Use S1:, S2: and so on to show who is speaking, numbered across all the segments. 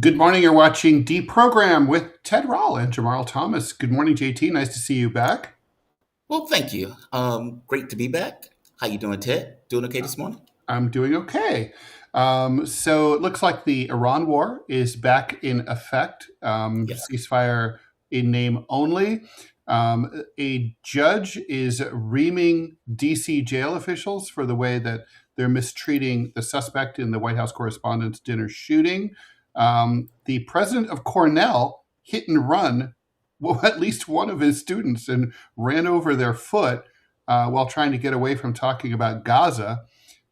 S1: Good morning. You're watching DeProgram with Ted Rall and Jamarl Thomas. Good morning, JT. Nice to see you back.
S2: Well, thank you. Great to be back. How you doing, Ted? Doing okay this morning?
S1: I'm doing okay. So it looks like the Iran war is back in effect.
S2: Yeah.
S1: Ceasefire in name only. A judge is reaming DC jail officials for the way that they're mistreating the suspect in the White House Correspondents Dinner shooting. The president of Cornell hit and run at least one of his students and ran over their foot while trying to get away from talking about Gaza.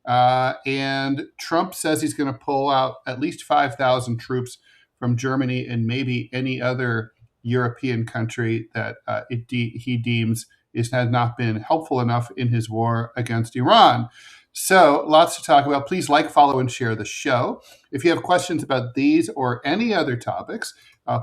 S1: And Trump says he's going to pull out at least 5,000 troops from Germany and maybe any other European country that he deems has not been helpful enough in his war against Iran. So lots to talk about. Please like, follow, and share the show. If you have questions about these or any other topics,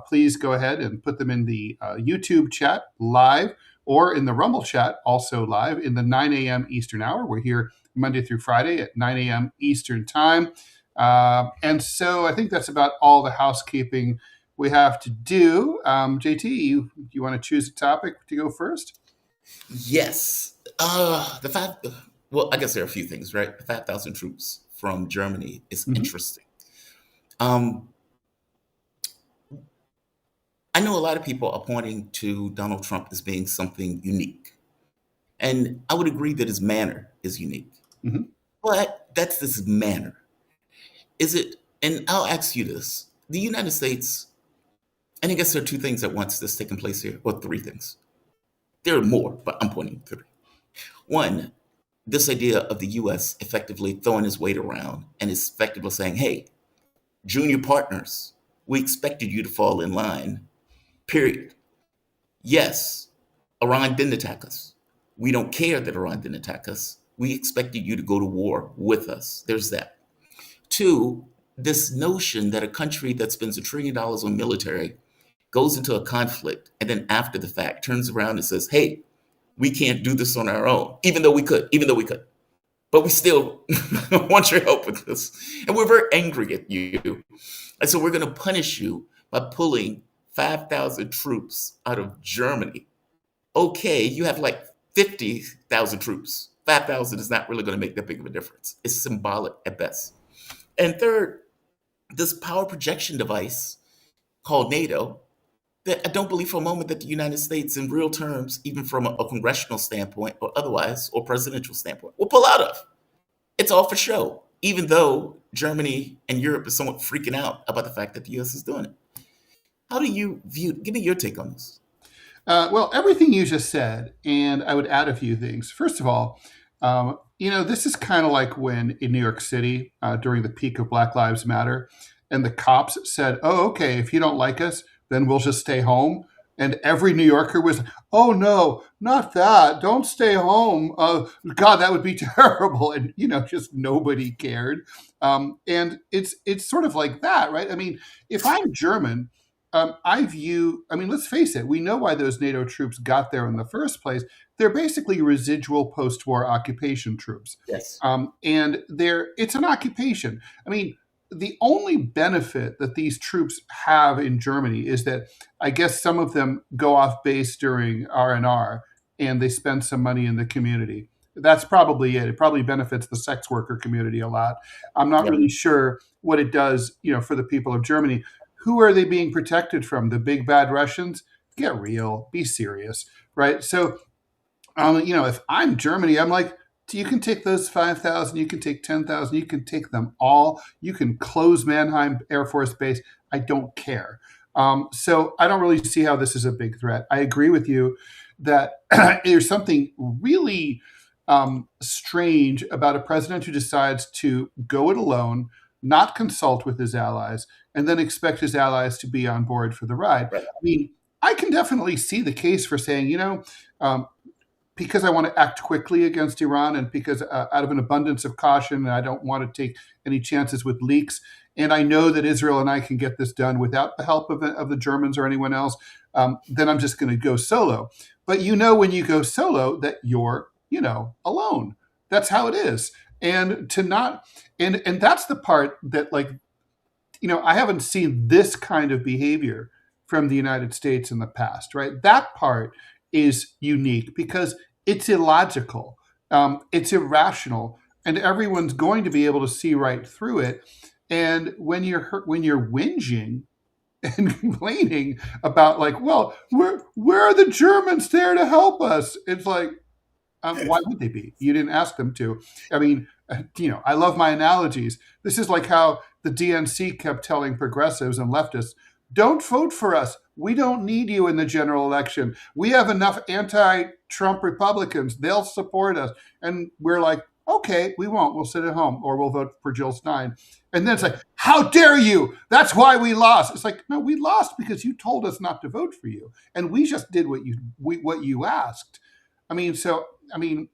S1: please go ahead and put them in the YouTube chat live or in the Rumble chat, also live in the 9 a.m. Eastern hour. We're here Monday through Friday at 9 a.m. Eastern time. And so I think that's about all the housekeeping we have to do. JT, you want to choose a topic to go first?
S2: Yes. Well, I guess there are a few things, right? The 5,000 troops from Germany is interesting. I know a lot of people are pointing to Donald Trump as being something unique. And I would agree that his manner is unique. But that's this manner. Is it, and I'll ask you this, the United States, and I guess there are two things at once that's taking place here, or three things. There are more, but I'm pointing to three. One, this idea of the U.S. effectively throwing his weight around and is effectively saying, hey, junior partners, we expected you to fall in line, period. Yes, Iran didn't attack us. We don't care that Iran didn't attack us. We expected you to go to war with us. There's that. Two, this notion that a country that spends $1 trillion on military goes into a conflict and then after the fact turns around and says, hey, we can't do this on our own, even though we could. But we still want your help with this. And we're very angry at you. And so we're going to punish you by pulling 5,000 troops out of Germany. Okay, you have like 50,000 troops. 5,000 is not really going to make that big of a difference. It's symbolic at best. And third, this power projection device called NATO, that I don't believe for a moment that the United States, in real terms, even from a congressional standpoint or otherwise, or presidential standpoint, will pull out of. It's all for show, even though Germany and Europe is somewhat freaking out about the fact that the U.S. is doing it. How do you view, give me your take on this.
S1: Well, everything you just said, and I would add a few things. First of all, this is kind of like when in New York City, during the peak of Black Lives Matter, and the cops said, oh, okay, if you don't like us, then we'll just stay home. And every New Yorker was, oh, no, not that. Don't stay home. God, that would be terrible. And, just nobody cared. And it's sort of like that, right? I mean, if I'm German, let's face it, we know why those NATO troops got there in the first place. They're basically residual post-war occupation troops.
S2: Yes.
S1: And it's an occupation. I mean, the only benefit that these troops have in Germany is that I guess some of them go off base during R&R and they spend some money in the community. That's probably it. It probably benefits the sex worker community a lot. I'm not really sure what it does, for the people of Germany. Who are they being protected from? The big bad Russians? Get real. Be serious, right? So, if I'm Germany, I'm like, you can take those 5,000, you can take 10,000, you can take them all. You can close Mannheim Air Force Base. I don't care. So I don't really see how this is a big threat. I agree with you that there's something really strange about a president who decides to go it alone, not consult with his allies, and then expect his allies to be on board for the ride.
S2: Right.
S1: I mean, I can definitely see the case for saying, because I want to act quickly against Iran and because out of an abundance of caution, and I don't want to take any chances with leaks. And I know that Israel and I can get this done without the help of the Germans or anyone else. Then I'm just going to go solo. But when you go solo that you're, alone. That's how it is. And to not, and that's the part that I haven't seen this kind of behavior from the United States in the past, right? That part is unique because it's illogical, it's irrational, and everyone's going to be able to see right through it. And when you're whinging and complaining about like, well, where are the Germans there to help us? It's like, why would they be? You didn't ask them to. I mean, I love my analogies. This is like how the DNC kept telling progressives and leftists, don't vote for us. We don't need you in the general election. We have enough anti-Trump Republicans. They'll support us. And we're like, okay, we won't. We'll sit at home or we'll vote for Jill Stein. And then it's like, how dare you? That's why we lost. It's like, no, we lost because you told us not to vote for you. And we just did what you asked. I think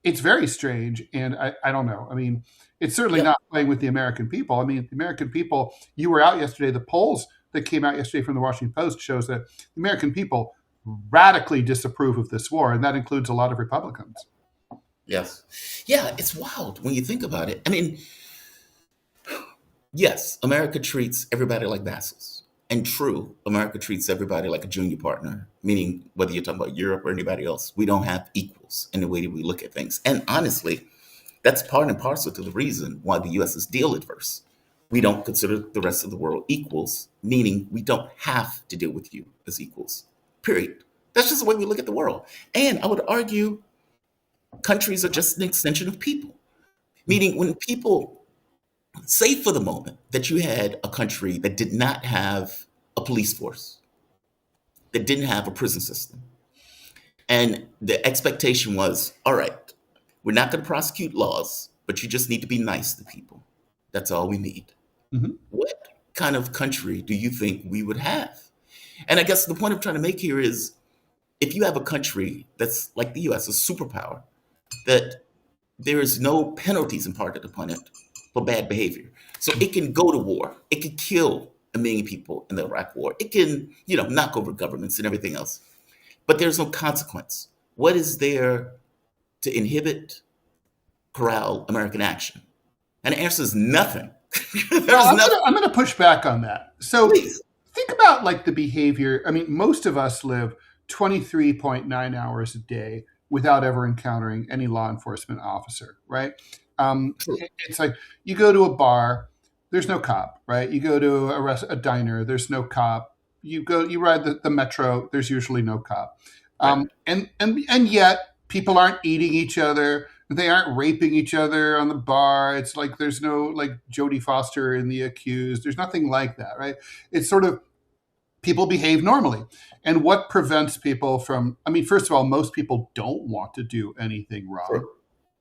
S1: it's very strange. And I don't know. I mean, it's certainly not playing with the American people. I mean, the American people, you were out yesterday, the polls that came out yesterday from the Washington Post shows that the American people radically disapprove of this war. And that includes a lot of Republicans.
S2: Yes. Yeah, it's wild when you think about it. I mean, yes, America treats everybody like vassals. And true, America treats everybody like a junior partner, meaning whether you're talking about Europe or anybody else, we don't have equals in the way that we look at things. And honestly, that's part and parcel to the reason why the U.S. is deal adverse. We don't consider the rest of the world equals, meaning we don't have to deal with you as equals, period. That's just the way we look at the world. And I would argue countries are just an extension of people, meaning when people say for the moment that you had a country that did not have a police force, that didn't have a prison system, and the expectation was, all right, we're not going to prosecute laws, but you just need to be nice to people. That's all we need. Mm-hmm. What kind of country do you think we would have? And I guess the point I'm trying to make here is if you have a country that's like the US, a superpower, that there is no penalties imparted upon it for bad behavior. So it can go to war. It can kill 1 million people in the Iraq war. It can, knock over governments and everything else. But there's no consequence. What is there to inhibit, corral American action? And the answer is nothing.
S1: I'm going to push back on that. So please. Think about like the behavior. I mean, most of us live 23.9 hours a day without ever encountering any law enforcement officer, right? It's like you go to a bar, there's no cop, right? You go to a diner, there's no cop. You ride the metro, there's usually no cop. Right. And yet people aren't eating each other. They aren't raping each other on the bar. It's like there's no like Jodie Foster in The Accused. There's nothing like that, right? It's sort of people behave normally. And what prevents people from, first of all, most people don't want to do anything wrong. Sure.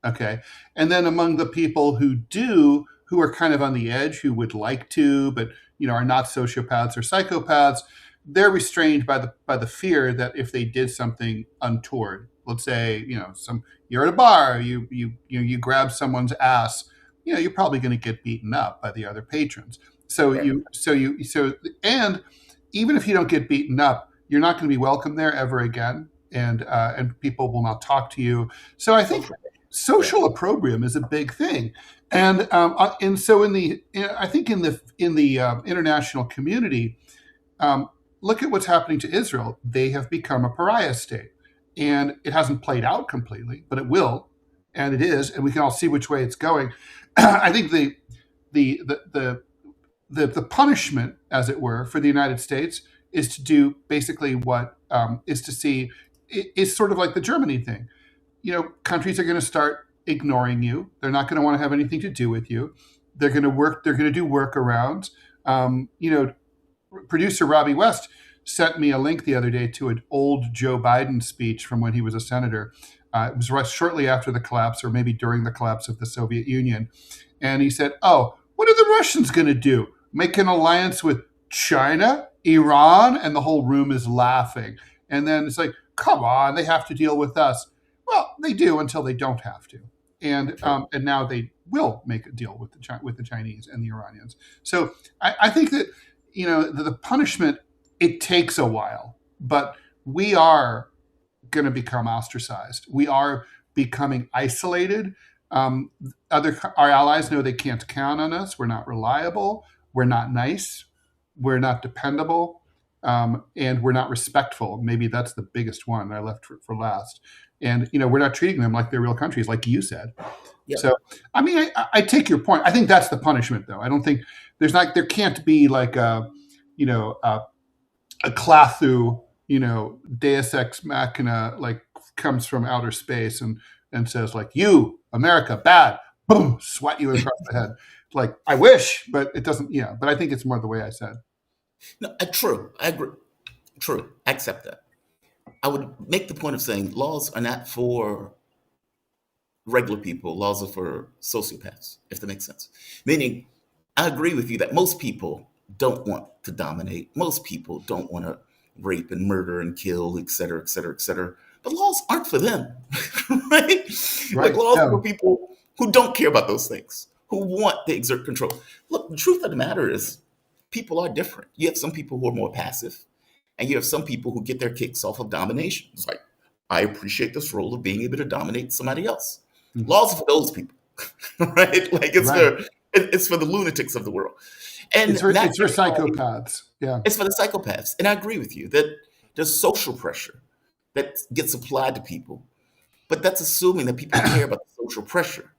S1: Okay. And then among the people who do, who are kind of on the edge, who would like to, but are not sociopaths or psychopaths, they're restrained by the fear that if they did something untoward, let's say, you're at a bar, you grab someone's ass, you're probably going to get beaten up by the other patrons. And even if you don't get beaten up, you're not going to be welcome there ever again, and people will not talk to you. So I think social opprobrium is a big thing, and so in the international community, look at what's happening to Israel. They have become a pariah state, and it hasn't played out completely, but it will, and it is, and we can all see which way it's going. I think the punishment, as it were, for the United States is to do basically what is sort of like the Germany thing. Countries are going to start ignoring you. They're not going to want to have anything to do with you. They're going to do workarounds. Producer Robbie West sent me a link the other day to an old Joe Biden speech from when he was a senator. It was right shortly after the collapse, or maybe during the collapse of the Soviet Union. And he said, "Oh, what are the Russians going to do? Make an alliance with China, Iran?" And the whole room is laughing. And then it's like, come on, they have to deal with us. Well, they do until they don't have to. And now they will make a deal with the Chinese and the Iranians. So I think that, the punishment, it takes a while, but we are going to become ostracized. We are becoming isolated. Um, our allies know they can't count on us. We're not reliable. We're not nice. We're not dependable. And we're not respectful. Maybe that's the biggest one I left for last. And we're not treating them like they're real countries, like you said.
S2: Yep.
S1: So, I mean, I take your point. I think that's the punishment, though. I don't think there can't be like a Clathu, Deus Ex Machina, like comes from outer space and says like, you, America, bad, boom, swat you across the head. Like, I wish, but it doesn't. Yeah, but I think it's more the way I said.
S2: No, true. I agree. True. I accept that. I would make the point of saying laws are not for regular people. Laws are for sociopaths, if that makes sense. Meaning, I agree with you that most people don't want to dominate. Most people don't want to rape and murder and kill, et cetera, et cetera, et cetera. But laws aren't for them, right? Like laws are for people who don't care about those things, who want to exert control. Look, the truth of the matter is people are different. You have some people who are more passive, and you have some people who get their kicks off of domination. It's like, I appreciate this role of being able to dominate somebody else. Mm-hmm. Laws are for those people, right? Like it's for the lunatics of the world. And
S1: it's for psychopaths. Yeah.
S2: It's for the psychopaths. And I agree with you that there's social pressure that gets applied to people, but that's assuming that people care about the social pressure.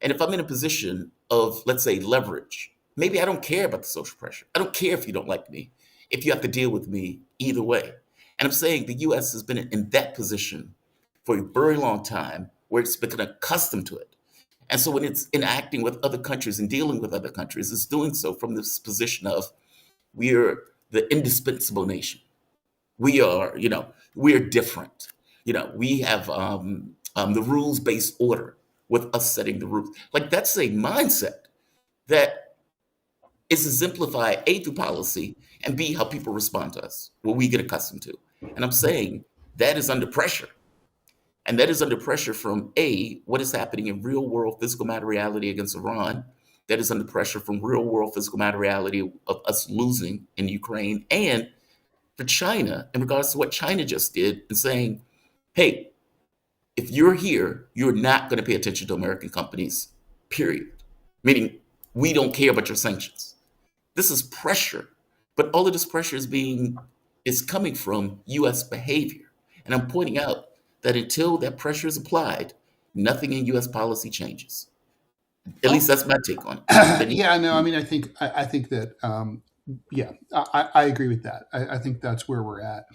S2: And if I'm in a position of, let's say, leverage, maybe I don't care about the social pressure. I don't care if you don't like me, if you have to deal with me either way. And I'm saying the U.S. has been in that position for a very long time where it's become accustomed to it. And so when it's interacting with other countries and dealing with other countries, it's doing so from this position of we're the indispensable nation. We are, we're different. We have the rules-based order with us setting the rules. Like that's a mindset that is exemplified A, through policy, and B, how people respond to us, what we get accustomed to. And I'm saying that is under pressure. And that is under pressure from A, what is happening in real world physical matter reality against Iran. That is under pressure from real world physical matter reality of us losing in Ukraine, and for China in regards to what China just did and saying, hey, if you're here, you're not going to pay attention to American companies, period. Meaning we don't care about your sanctions. This is pressure, but all of this pressure is coming from U.S. behavior. And I'm pointing out that until that pressure is applied, nothing in U.S. policy changes. At least that's my take on it.
S1: Yeah, no, I mean, I think that, I agree with that. I think that's where we're at.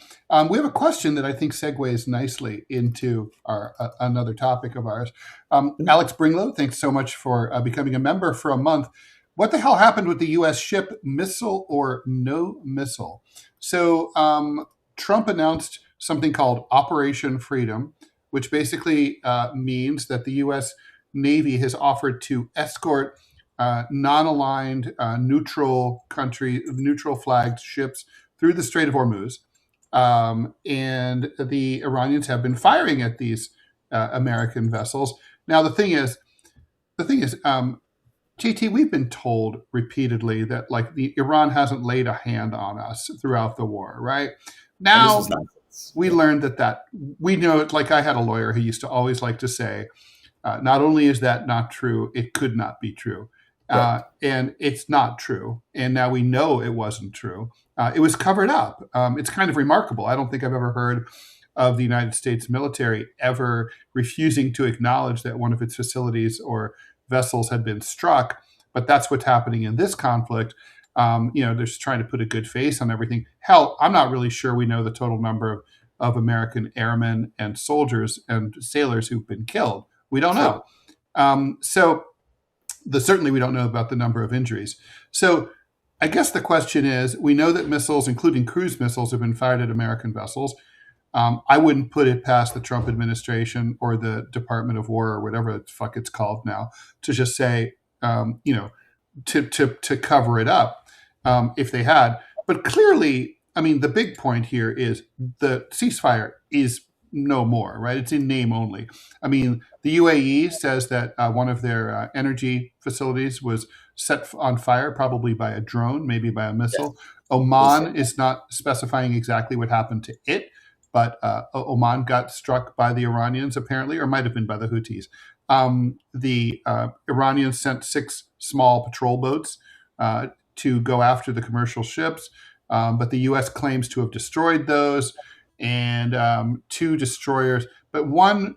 S1: We have a question that I think segues nicely into our another topic of ours. Alex Bringlow, thanks so much for becoming a member for a month. What the hell happened with the U.S. ship, missile or no missile? So Trump announced something called Operation Freedom, which basically means that the U.S. Navy has offered to escort non-aligned, neutral flagged ships through the Strait of Hormuz. And the Iranians have been firing at these American vessels. Now, the thing is, JT, we've been told repeatedly that like Iran hasn't laid a hand on us throughout the war, right? Now we learned that we know it. Like I had a lawyer who used to always like to say, not only is that not true, it could not be true. And it's not true. And now we know it wasn't true. It was covered up. It's kind of remarkable. I don't think I've ever heard of the United States military ever refusing to acknowledge that one of its facilities or vessels had been struck. But that's what's happening in this conflict. They're just trying to put a good face on everything. Hell, I'm not really sure we know the total number of American airmen and soldiers and sailors who've been killed. We don't know. Certainly we don't know about the number of injuries. So I guess the question is, we know that missiles, including cruise missiles, have been fired at American vessels. I wouldn't put it past the Trump administration or the Department of War or whatever the fuck it's called now to just say, to cover it up if they had. But clearly, I mean, the big point here is the ceasefire is no more, right? It's in name only. I mean, the UAE says that one of their energy facilities was set on fire, probably by a drone, maybe by a missile. Yes. Oman is not specifying exactly what happened to it. but Oman got struck by the Iranians, apparently, or might have been by the Houthis. The Iranians sent 6 small patrol boats to go after the commercial ships, but the U.S. claims to have destroyed those, and 2 destroyers, but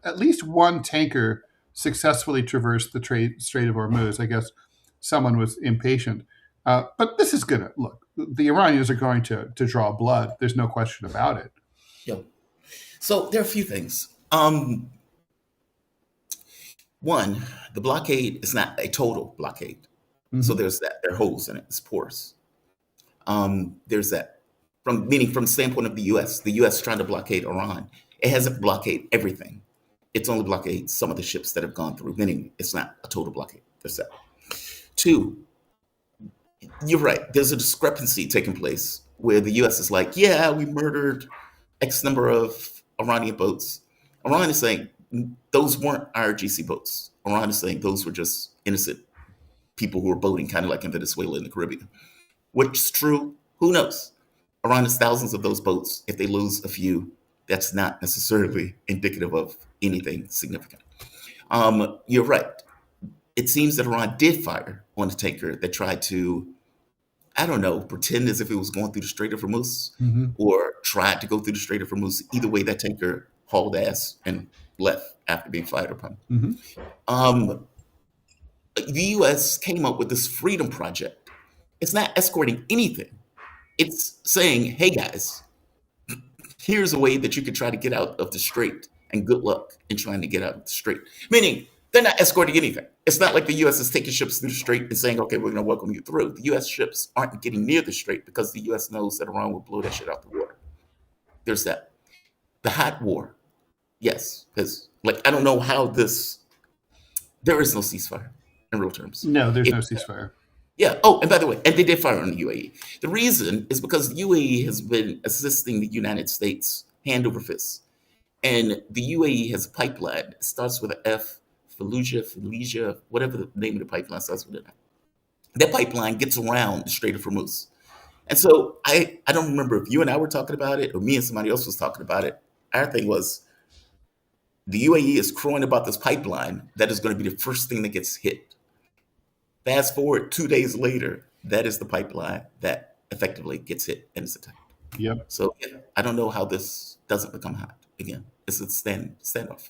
S1: at least one tanker successfully traversed the Strait of Hormuz. I guess someone was impatient. But this is going to look, the Iranians are going to draw blood. There's no question about it.
S2: Yeah. So there are a few things. One, the blockade is not a total blockade. Mm-hmm. So there's that. There are holes in it. It's porous. There's that. From the standpoint of the U.S. trying to blockade Iran, it hasn't blockaded everything. It's only blockaded some of the ships that have gone through, meaning it's not a total blockade. There's that. 2, you're right. There's a discrepancy taking place where the U.S. is like, yeah, we murdered X number of Iranian boats. Iran is saying those weren't IRGC boats. Iran is saying those were just innocent people who were boating, kind of like in Venezuela in the Caribbean. Which is true? Who knows? Iran has thousands of those boats. If they lose a few, that's not necessarily indicative of anything significant. You're right. It seems that Iran did fire on a tanker that tried to, I don't know, pretend as if it was going through the Strait of Hormuz, mm-hmm. or tried to go through the Strait of Hormuz. Either way, that tanker hauled ass and left after being fired upon. Mm-hmm. The U.S. came up with this freedom project. It's not escorting anything. It's saying, hey, guys, here's a way that you can try to get out of the strait, and good luck in trying to get out of the strait. Meaning, they're not escorting anything. It's not like the U.S. is taking ships through the strait and saying, okay, we're going to welcome you through. The U.S. ships aren't getting near the strait because the U.S. knows that Iran will blow that shit out the water. There's that. The hot war. Yes. Because, I don't know how there is no ceasefire in real terms.
S1: No, there's no ceasefire.
S2: Yeah. Oh, and by the way, and they did fire on the UAE. The reason is because the UAE has been assisting the United States hand over fist. And the UAE has a pipeline. It starts with an F, Fallujah, whatever the name of the pipeline starts with it. That pipeline gets around the Strait of Hormuz. And so I don't remember if you and I were talking about it or me and somebody else was talking about it. Our thing was the UAE is crowing about this pipeline that is going to be the first thing that gets hit. Fast forward 2 days later, that is the pipeline that effectively gets hit and is attacked.
S1: Yep.
S2: So yeah, I don't know how this doesn't become hot again. It's a standoff.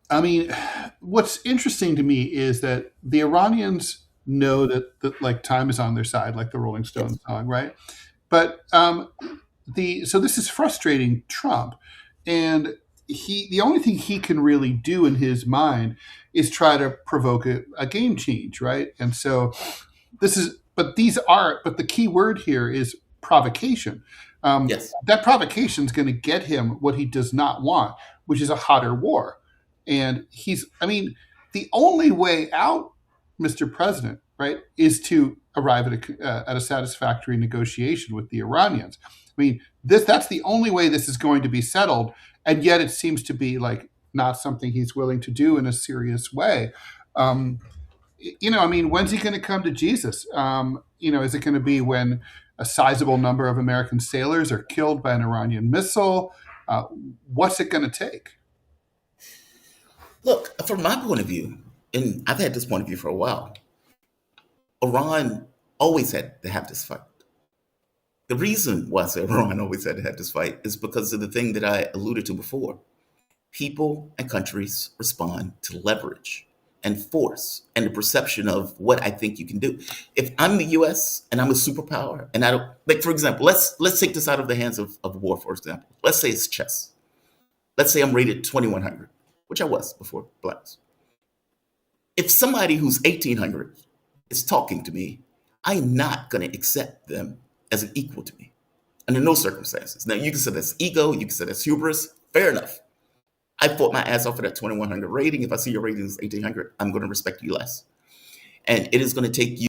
S1: I mean, what's interesting to me is that the Iranians know that time is on their side, like the Rolling Stones song, right? But so this is frustrating Trump, and the only thing he can really do in his mind is try to provoke a game change, right? And so but the key word here is provocation.
S2: Yes.
S1: That provocation is going to get him what he does not want, which is a hotter war. And the only way out, Mr. President, right, is to arrive at a satisfactory negotiation with the Iranians. I mean, that's the only way this is going to be settled. And yet it seems to be not something he's willing to do in a serious way. When's he going to come to Jesus? Is it going to be when a sizable number of American sailors are killed by an Iranian missile? What's it going to take?
S2: Look, from my point of view, and I've had this point of view for a while, Iran always had to have this fight. The reason why I say Iran always had to have this fight is because of the thing that I alluded to before. People and countries respond to leverage and force and the perception of what I think you can do. If I'm the U.S. and I'm a superpower, and I don't, for example, let's take this out of the hands of war, for example. Let's say it's chess. Let's say I'm rated 2100, which I was before blacks. If somebody who's 1800 is talking to me, I'm not going to accept them as an equal to me under no circumstances. Now, you can say that's ego, you can say that's hubris, fair enough. I fought my ass off for that 2100 rating. If I see your rating is 1800, I'm going to respect you less. And it is going to take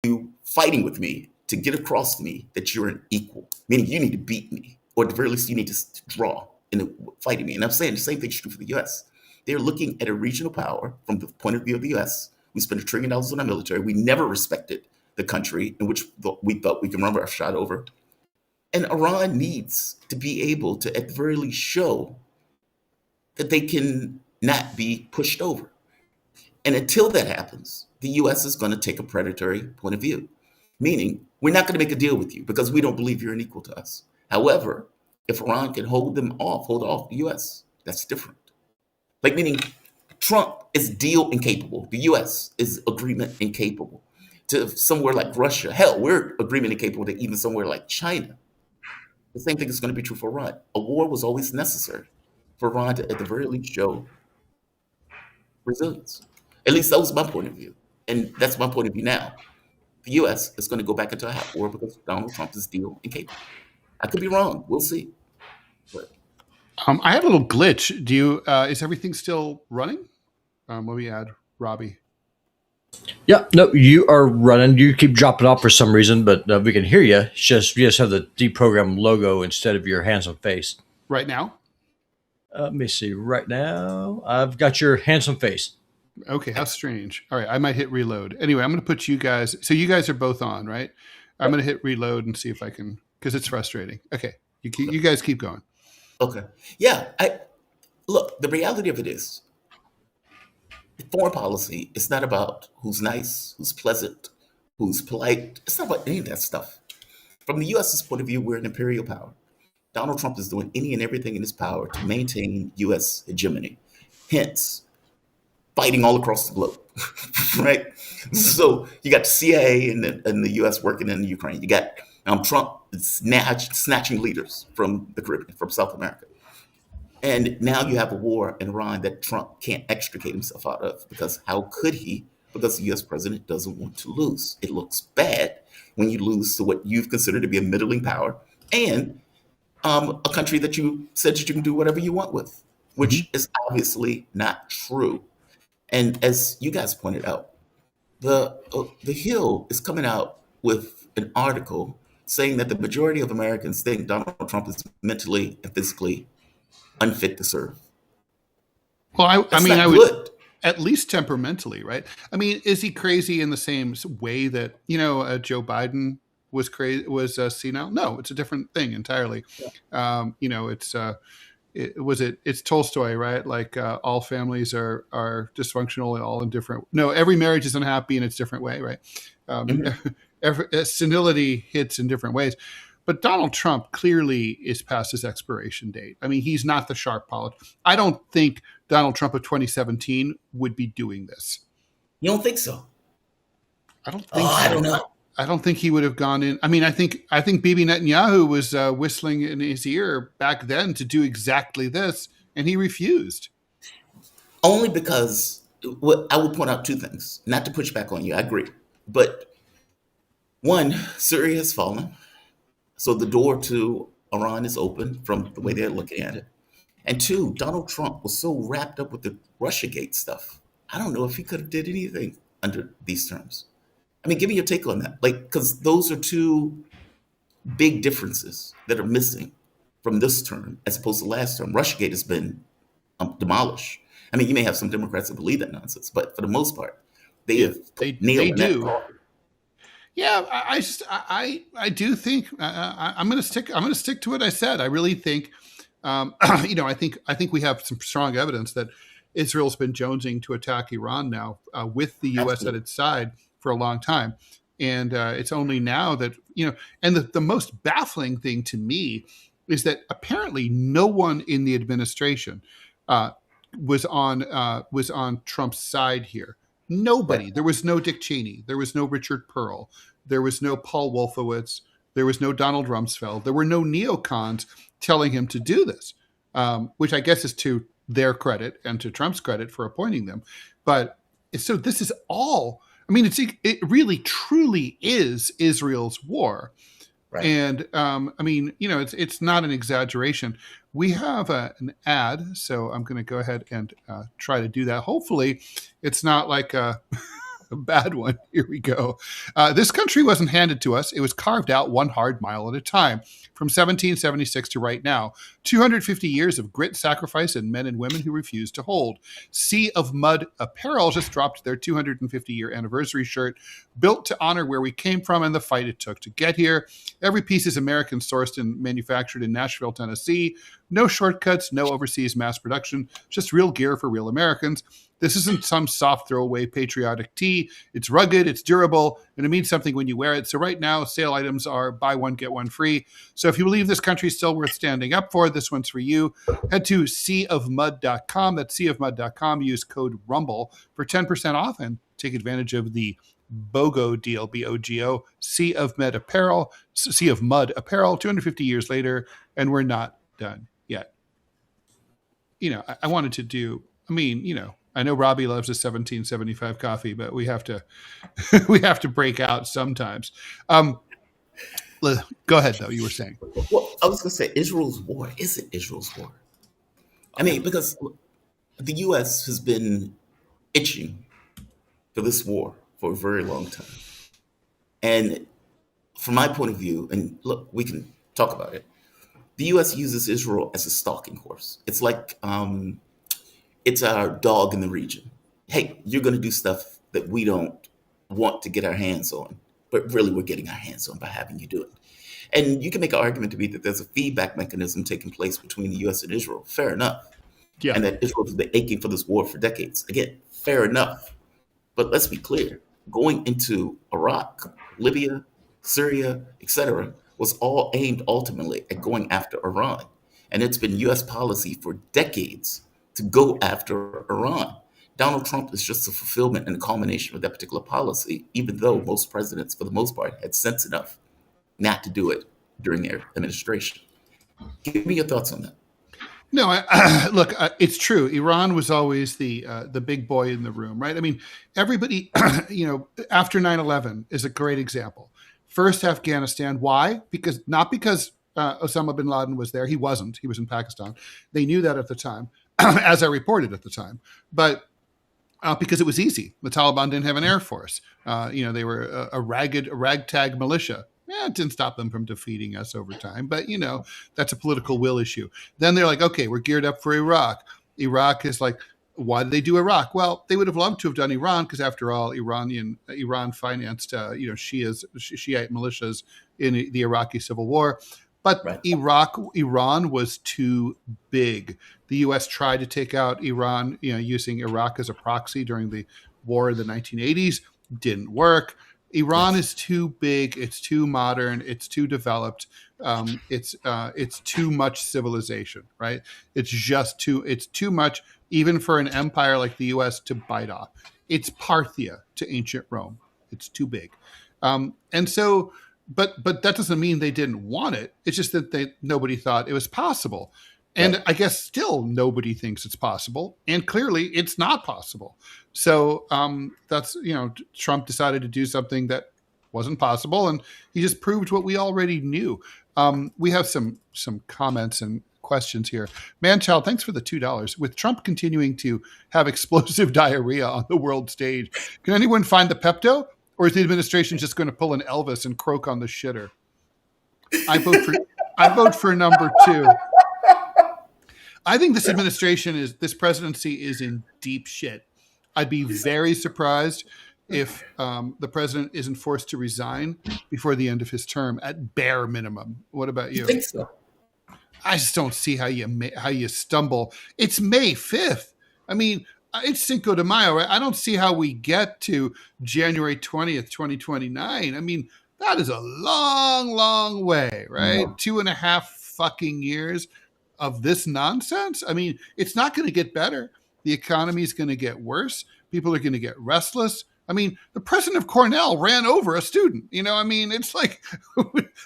S2: you fighting with me to get across to me that you're an equal, meaning you need to beat me, or at the very least, you need to draw in fighting me. And I'm saying the same thing is true for the U.S. They're looking at a regional power from the point of view of the U.S. We spent $1 trillion on our military. We never respected the country in which we thought we can run our shot over. And Iran needs to be able to at the very least show that they can not be pushed over. And until that happens, the US is going to take a predatory point of view, meaning we're not going to make a deal with you because we don't believe you're an equal to us. However, if Iran can hold off the US, that's different. Like, meaning Trump is deal incapable. The US is agreement incapable. To somewhere like Russia, hell, we're agreement incapable to even somewhere like China. The same thing is going to be true for Iran. A war was always necessary for Iran to, at the very least, show resilience. At least that was my point of view. And that's my point of view now. The U.S. is going to go back into a hot war because Donald Trump is deal incapable. I could be wrong. We'll see. But
S1: I had a little glitch. Do you? Is everything still running? Let me add Robbie.
S3: Yeah, no, you are running. You keep dropping off for some reason, but we can hear you. It's just you just have the DeProgram logo instead of your handsome face.
S1: Right now?
S3: Let me see. Right now, I've got your handsome face.
S1: Okay, how strange. All right, I might hit reload. Anyway, I'm going to put you guys. So you guys are both on, right? I'm going to hit reload and see if I can, because it's frustrating. Okay, you guys keep going.
S2: Okay, yeah. Look. The reality of it is, foreign policy is not about who's nice, who's pleasant, who's polite. It's not about any of that stuff. From the U.S.'s point of view, we're an imperial power. Donald Trump is doing any and everything in his power to maintain U.S. hegemony. Hence, fighting all across the globe, right? So you got the CIA and the U.S. working in Ukraine. You got Trump snatching leaders from the Caribbean, from South America. And now you have a war in Iran that Trump can't extricate himself out of, because how could he? Because the U.S. president doesn't want to lose. It looks bad when you lose to what you've considered to be a middling power and a country that you said that you can do whatever you want with, which is obviously not true. And as you guys pointed out, the Hill is coming out with an article saying that the majority of Americans think Donald Trump is mentally and physically unfit to serve.
S1: Well, I mean, I would
S2: good.
S1: At least temperamentally, right? I mean, is he crazy in the same way that Joe Biden was crazy, was senile? No, it's a different thing entirely. Yeah. It's Tolstoy, right? Like all families are dysfunctional and all in different. No, every marriage is unhappy in its different way, right? Senility hits in different ways. But Donald Trump clearly is past his expiration date. I mean, he's not the sharp politician. I don't think Donald Trump of 2017 would be doing this.
S2: You don't think so?
S1: I don't think so.
S2: I don't know.
S1: I don't think he would have gone in. I mean, I think Bibi Netanyahu was whistling in his ear back then to do exactly this, and he refused.
S2: Only because I would point out two things, not to push back on you. I agree. But one, Syria has fallen. So the door to Iran is open from the way they're looking at it. And two, Donald Trump was so wrapped up with the Russiagate stuff. I don't know if he could have did anything under these terms. I mean, give me your take on that. Like, because those are two big differences that are missing from this term as opposed to last term. Russiagate has been demolished. I mean, you may have some Democrats that believe that nonsense, but for the most part, they nailed that.
S1: Yeah, I do think I'm going to stick to what I said. I really think, I think we have some strong evidence that Israel's been jonesing to attack Iran now with the U.S. Absolutely. At its side for a long time, and it's only now that And the most baffling thing to me is that apparently no one in the administration was on Trump's side here. Nobody. Right. There was no Dick Cheney. There was no Richard Pearl. There was no Paul Wolfowitz. There was no Donald Rumsfeld. There were no neocons telling him to do this, which I guess is to their credit and to Trump's credit for appointing them. But so this is all. I mean, it really truly is Israel's war. Right. And I mean, it's not an exaggeration. We have an ad, so I'm going to go ahead and try to do that. Hopefully, it's not like a bad one. Here we go. This country wasn't handed to us. It was carved out one hard mile at a time. From 1776 to right now, 250 years of grit, sacrifice, and men and women who refused to hold. Sea of Mud Apparel just dropped their 250-year anniversary shirt, built to honor where we came from and the fight it took to get here. Every piece is American sourced and manufactured in Nashville, Tennessee. No shortcuts, no overseas mass production, just real gear for real Americans. This isn't some soft throwaway patriotic tee. It's rugged, it's durable, and it means something when you wear it. So right now, sale items are buy one, get one free. So if you believe this country is still worth standing up for, this one's for you. Head to seaofmud.com. That's seaofmud.com. Use code RUMBLE for 10% off and take advantage of the BOGO deal, B-O-G-O, Sea of Mud Apparel, 250 years later, and we're not done yet. I wanted to do, I know Robbie loves a 1775 coffee, but we have to break out sometimes. Go ahead, though. You were saying.
S2: Well, I was going to say Israel's war. Is it Israel's war? Because the U.S. has been itching for this war for a very long time. And from my point of view, and look, we can talk about it, the U.S. uses Israel as a stalking horse. It's like it's our dog in the region. Hey, you're going to do stuff that we don't want to get our hands on, but really we're getting our hands on by having you do it. And you can make an argument to me that there's a feedback mechanism taking place between the U.S. and Israel. Fair enough. Yeah. And that Israel has been aching for this war for decades. Again, fair enough. But let's be clear. Going into Iraq, Libya, Syria, etc., was all aimed ultimately at going after Iran. And it's been U.S. policy for decades to go after Iran. Donald Trump is just a fulfillment and a culmination of that particular policy, even though most presidents, for the most part, had sense enough not to do it during their administration. Give me your thoughts on that.
S1: No, look, it's true. Iran was always the big boy in the room, right? Everybody, after 9/11 is a great example. First, Afghanistan. Why? Not because Osama bin Laden was there. He wasn't. He was in Pakistan. They knew that at the time, as I reported at the time. But because it was easy. The Taliban didn't have an air force. They were a ragtag militia. It didn't stop them from defeating us over time. But, that's a political will issue. Then they're like, okay, we're geared up for Iraq. Iraq is like, why did they do Iraq? Well, they would have loved to have done Iran because, after all, Iran financed, Shiite militias in the Iraqi civil war. But right. Iran was too big. The U.S. tried to take out Iran, using Iraq as a proxy during the war in the 1980s. Didn't work. Iran is too big. It's too modern. It's too developed. It's too much civilization, right? It's too much, even for an empire like the U.S. to bite off. It's Parthia to ancient Rome. It's too big, and so. But that doesn't mean they didn't want it. It's just that nobody thought it was possible. And right. I guess still nobody thinks it's possible. And clearly it's not possible. So that's, Trump decided to do something that wasn't possible. And he just proved what we already knew. We have some comments and questions here. Manchild, thanks for the $2. With Trump continuing to have explosive diarrhea on the world stage, can anyone find the Pepto? Or is the administration just going to pull an Elvis and croak on the shitter? I vote for number 2. I think this this presidency is in deep shit. I'd be very surprised if the president isn't forced to resign before the end of his term at bare minimum. What about you?
S2: I think so.
S1: I just don't see how you stumble. It's May 5th. It's Cinco de Mayo, right? I don't see how we get to January 20th, 2029. That is a long, long way, right? No. 2.5 fucking years of this nonsense. It's not going to get better. The economy is going to get worse. People are going to get restless. The president of Cornell ran over a student. It's like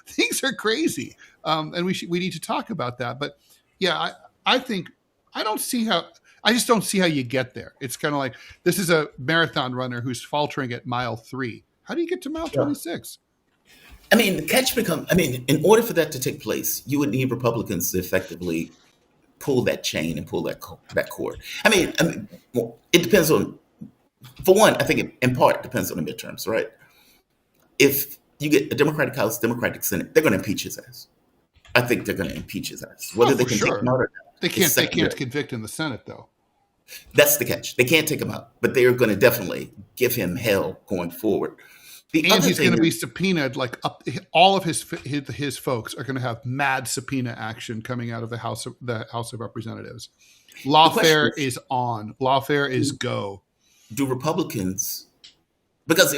S1: things are crazy. And we need to talk about that. But yeah, I just don't see how you get there. It's kind of like, this is a marathon runner who's faltering at mile 3. How do you get to mile 26?
S2: The catch in order for that to take place, you would need Republicans to effectively pull that chain and pull that cord. It depends on For one, I think it in part depends on the midterms, right? If you get a Democratic House, Democratic Senate, they're going to impeach his ass. I think they're going to impeach his ass. Whether they can take him out or not.
S1: They can't convict in the Senate, though.
S2: That's the catch. They can't take him out, but they are going to definitely give him hell going forward.
S1: And he's going to be subpoenaed. Like all of his folks are going to have mad subpoena action coming out of the House of Representatives. Lawfare is on. Lawfare is go.
S2: Do Republicans? Because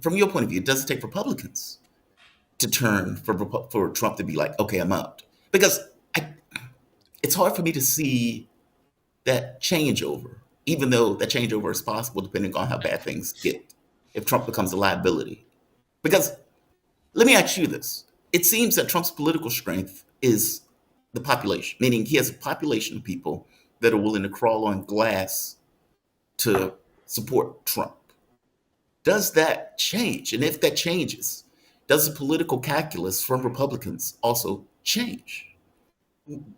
S2: from your point of view, it doesn't take Republicans to turn for Trump to be like, okay, I'm out. Because it's hard for me to see that changeover, even though that changeover is possible depending on how bad things get if Trump becomes a liability. Because let me ask you this. It seems that Trump's political strength is the population, meaning he has a population of people that are willing to crawl on glass to support Trump. Does that change? And if that changes, does the political calculus from Republicans also change?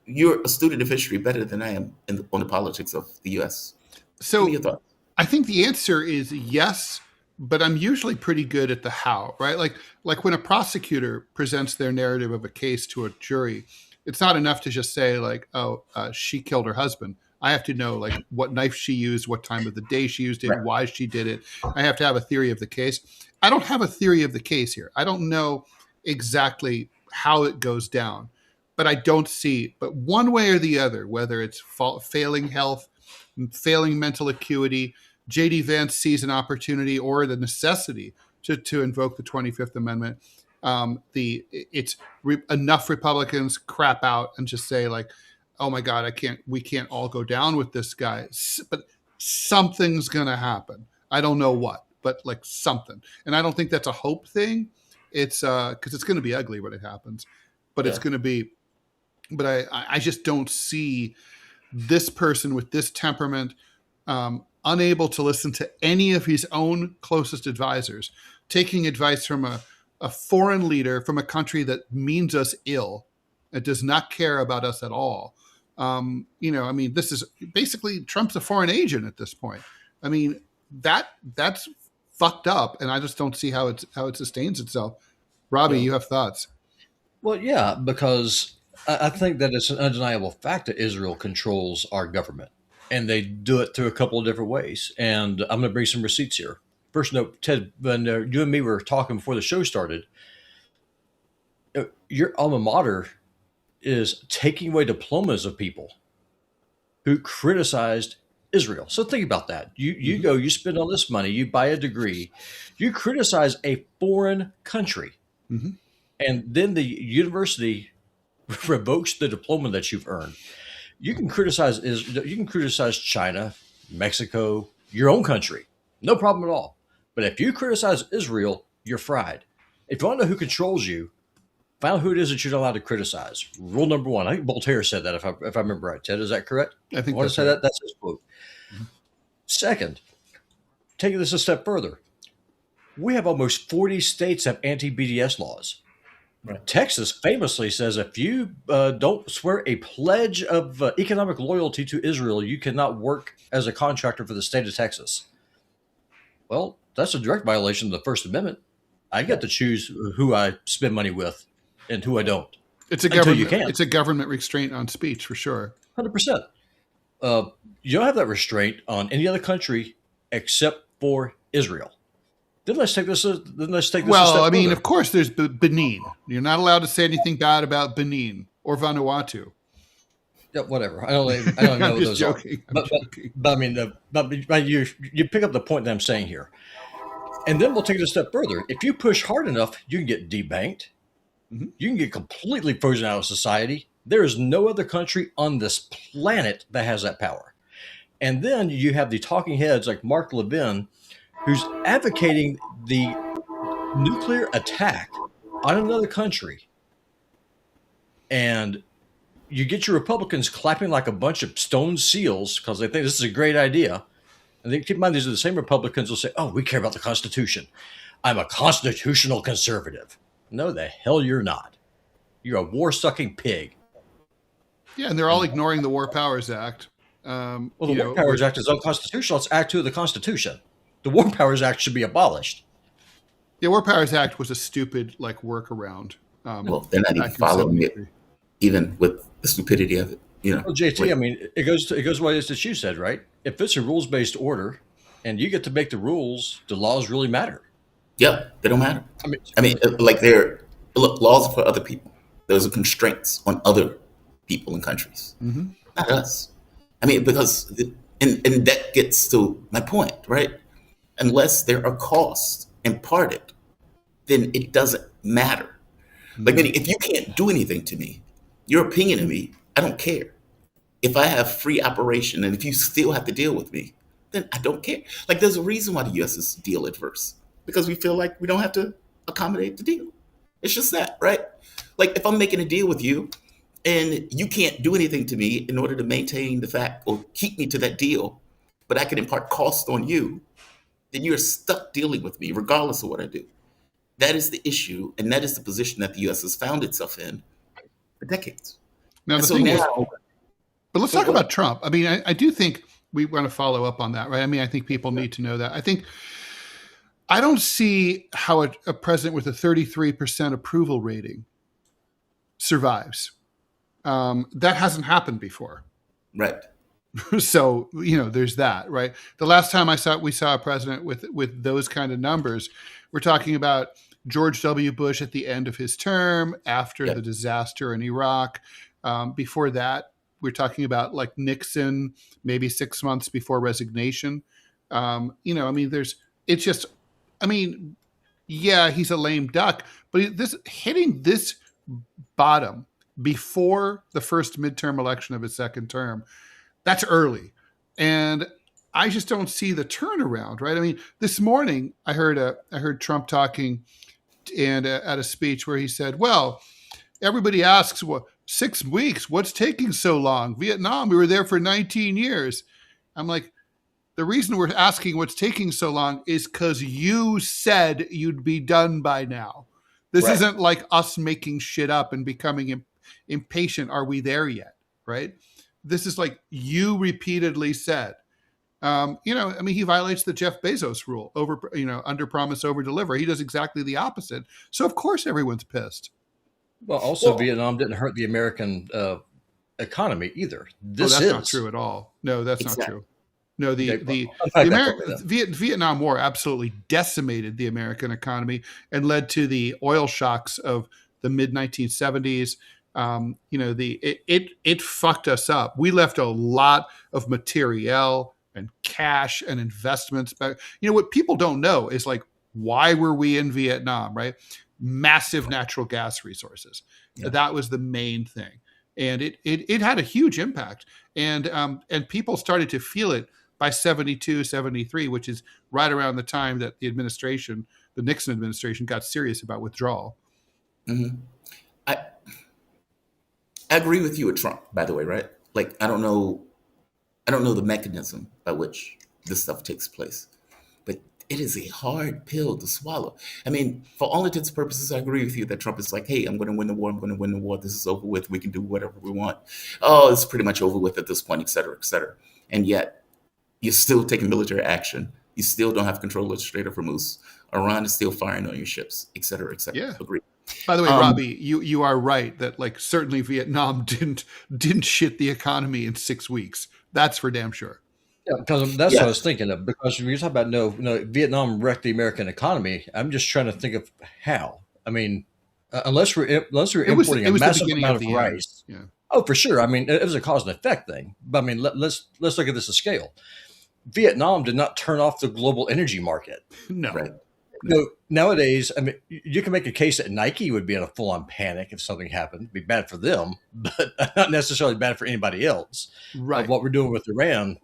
S2: You're a student of history better than I am on the politics of the U.S.
S1: So
S2: your thoughts?
S1: I think the answer is yes, but I'm usually pretty good at the how, right? Like when a prosecutor presents their narrative of a case to a jury, it's not enough to just say like, she killed her husband. I have to know like what knife she used, what time of the day she used it, right, why she did it. I have to have a theory of the case. I don't have a theory of the case here. I don't know exactly how it goes down. But I don't see, but one way or the other, whether it's failing health, failing mental acuity, J.D. Vance sees an opportunity or the necessity to invoke the 25th Amendment. Enough Republicans crap out and just say like, oh my God, we can't all go down with this guy. But something's going to happen. I don't know what, but like something. And I don't think that's a hope thing. It's because it's going to be ugly when it happens, but it's going to be. But I just don't see this person with this temperament, unable to listen to any of his own closest advisors, taking advice from a foreign leader from a country that means us ill, that does not care about us at all. This is basically Trump's a foreign agent at this point. I mean, that's fucked up, and I just don't see how it sustains itself. Robbie, you have thoughts?
S3: Well, yeah, because I think that it's an undeniable fact that Israel controls our government, and they do it through a couple of different ways. And I'm going to bring some receipts here. First note, Ted, when you and me were talking before the show started, your alma mater is taking away diplomas of people who criticized Israel. So think about that. You go, you spend all this money, you buy a degree, you criticize a foreign country, and then the university revokes the diploma that you've earned. You can criticize China, Mexico, your own country, no problem at all. But if you criticize Israel, you're fried. If you want to know who controls you, find out who it is that you're not allowed to criticize. Rule number one. I think Voltaire said that, if I remember right. Ted, is that correct?
S1: I think
S3: I want to say right. That's his quote. Second, taking this a step further, we have almost 40 states have anti-BDS laws. Right. Texas famously says if you don't swear a pledge of economic loyalty to Israel, you cannot work as a contractor for the state of Texas. Well, that's a direct violation of the First Amendment. I get to choose who I spend money with and who I don't.
S1: It's a government restraint on speech for sure.
S3: 100%. You don't have that restraint on any other country except for Israel. Then let's take this.
S1: Well, I mean, of course, there's Benin. You're not allowed to say anything bad about Benin or Vanuatu.
S3: Yeah, whatever. I don't even know what those
S1: joking.
S3: are. But I mean, you pick up the point that I'm saying here. And then we'll take it a step further. If you push hard enough, you can get debanked. You can get completely frozen out of society. There is no other country on this planet that has that power. And then you have the talking heads like Mark Levin, who's advocating the nuclear attack on another country. And you get your Republicans clapping like a bunch of stone seals because they think this is a great idea. And keep in mind, these are the same Republicans who will say, oh, we care about the Constitution. I'm a constitutional conservative. No, the hell you're not. You're a war-sucking pig.
S1: Yeah, and they're all ignoring the War Powers Act.
S3: Well, the War Powers Act is unconstitutional. It's Act 2 of the Constitution. The War Powers Act should be abolished.
S1: The War Powers Act was a stupid workaround.
S2: Well, they're not even following it, even with the stupidity of it.
S3: Well, JT, I mean, it goes what you said, right? If it's a rules-based order, and you get to make the rules, the laws really matter.
S2: Yeah, they don't matter. I mean, laws are for other people. Those are constraints on other people and countries, not us. I mean, because and that gets to my point, right? Unless there are costs imparted, then it doesn't matter. Meaning, if you can't do anything to me, your opinion of me, I don't care. If I have free operation and if you still have to deal with me, then I don't care. There's a reason why the U.S. is deal adverse, because we feel like we don't have to accommodate the deal. It's just that, right? If I'm making a deal with you and you can't do anything to me in order to maintain the fact or keep me to that deal, but I can impart cost on you, then you're stuck dealing with me regardless of what I do. That is the issue, and that is the position that the U.S. has found itself in for decades.
S1: Now, but let's talk about Trump. I mean, I do think we want to follow up on that, right? I mean, I think people need to know that. I don't see how a president with a 33% approval rating survives. That hasn't happened before.
S2: Right.
S1: So, there's that, right? The last time we saw a president with those kind of numbers, we're talking about George W. Bush at the end of his term, after the disaster in Iraq. Before that, we're talking about Nixon, maybe 6 months before resignation. He's a lame duck, but hitting this bottom before the first midterm election of his second term, that's early. And I just don't see the turnaround, right? I mean, this morning I heard Trump talking and at a speech where he said, well, everybody asks, 6 weeks, what's taking so long? Vietnam, we were there for 19 years. I'm like, the reason we're asking what's taking so long is because you said you'd be done by now. This isn't like us making shit up and becoming impatient. Are we there yet? Right? This is you repeatedly said. He violates the Jeff Bezos rule, under promise, over deliver. He does exactly the opposite. So of course everyone's pissed.
S3: Well, Vietnam didn't hurt the American economy either.
S1: That's not true at all. No, that's not true. No, the Vietnam War absolutely decimated the American economy and led to the oil shocks of the mid 1970s. It fucked us up. We left a lot of materiel and cash and investments back. What people don't know is why were we in Vietnam, right? Massive natural gas resources. Yeah. That was the main thing. And it had a huge impact. And people started to feel it by 72, 73, which is right around the time that the Nixon administration got serious about withdrawal.
S2: Mm-hmm. I agree with you with Trump, by the way, right? I don't know the mechanism by which this stuff takes place, but it is a hard pill to swallow. I mean, for all intents and purposes, I agree with you that Trump is hey, I'm going to win the war. I'm going to win the war. This is over with. We can do whatever we want. Oh, it's pretty much over with at this point, et cetera, et cetera. And yet you're still taking military action. You still don't have control of the Strait of Hormuz. Iran is still firing on your ships, et cetera, et cetera. Yeah. Agree.
S1: By the way, Robbie, you are right that certainly Vietnam didn't shit the economy in 6 weeks. That's for damn sure.
S3: Yeah, because that's what I was thinking of. Because when you talk about Vietnam wrecked the American economy, I'm just trying to think of how. I mean, unless we're importing a massive amount of rice. Yeah. Oh, for sure. I mean, it was a cause and effect thing. But I mean, let's look at this at scale. Vietnam did not turn off the global energy market.
S1: No.
S2: Right.
S3: Nowadays, I mean, you can make a case that Nike would be in a full-on panic if something happened. It'd be bad for them, but not necessarily bad for anybody else.
S1: Right.
S3: What we're doing with Iran,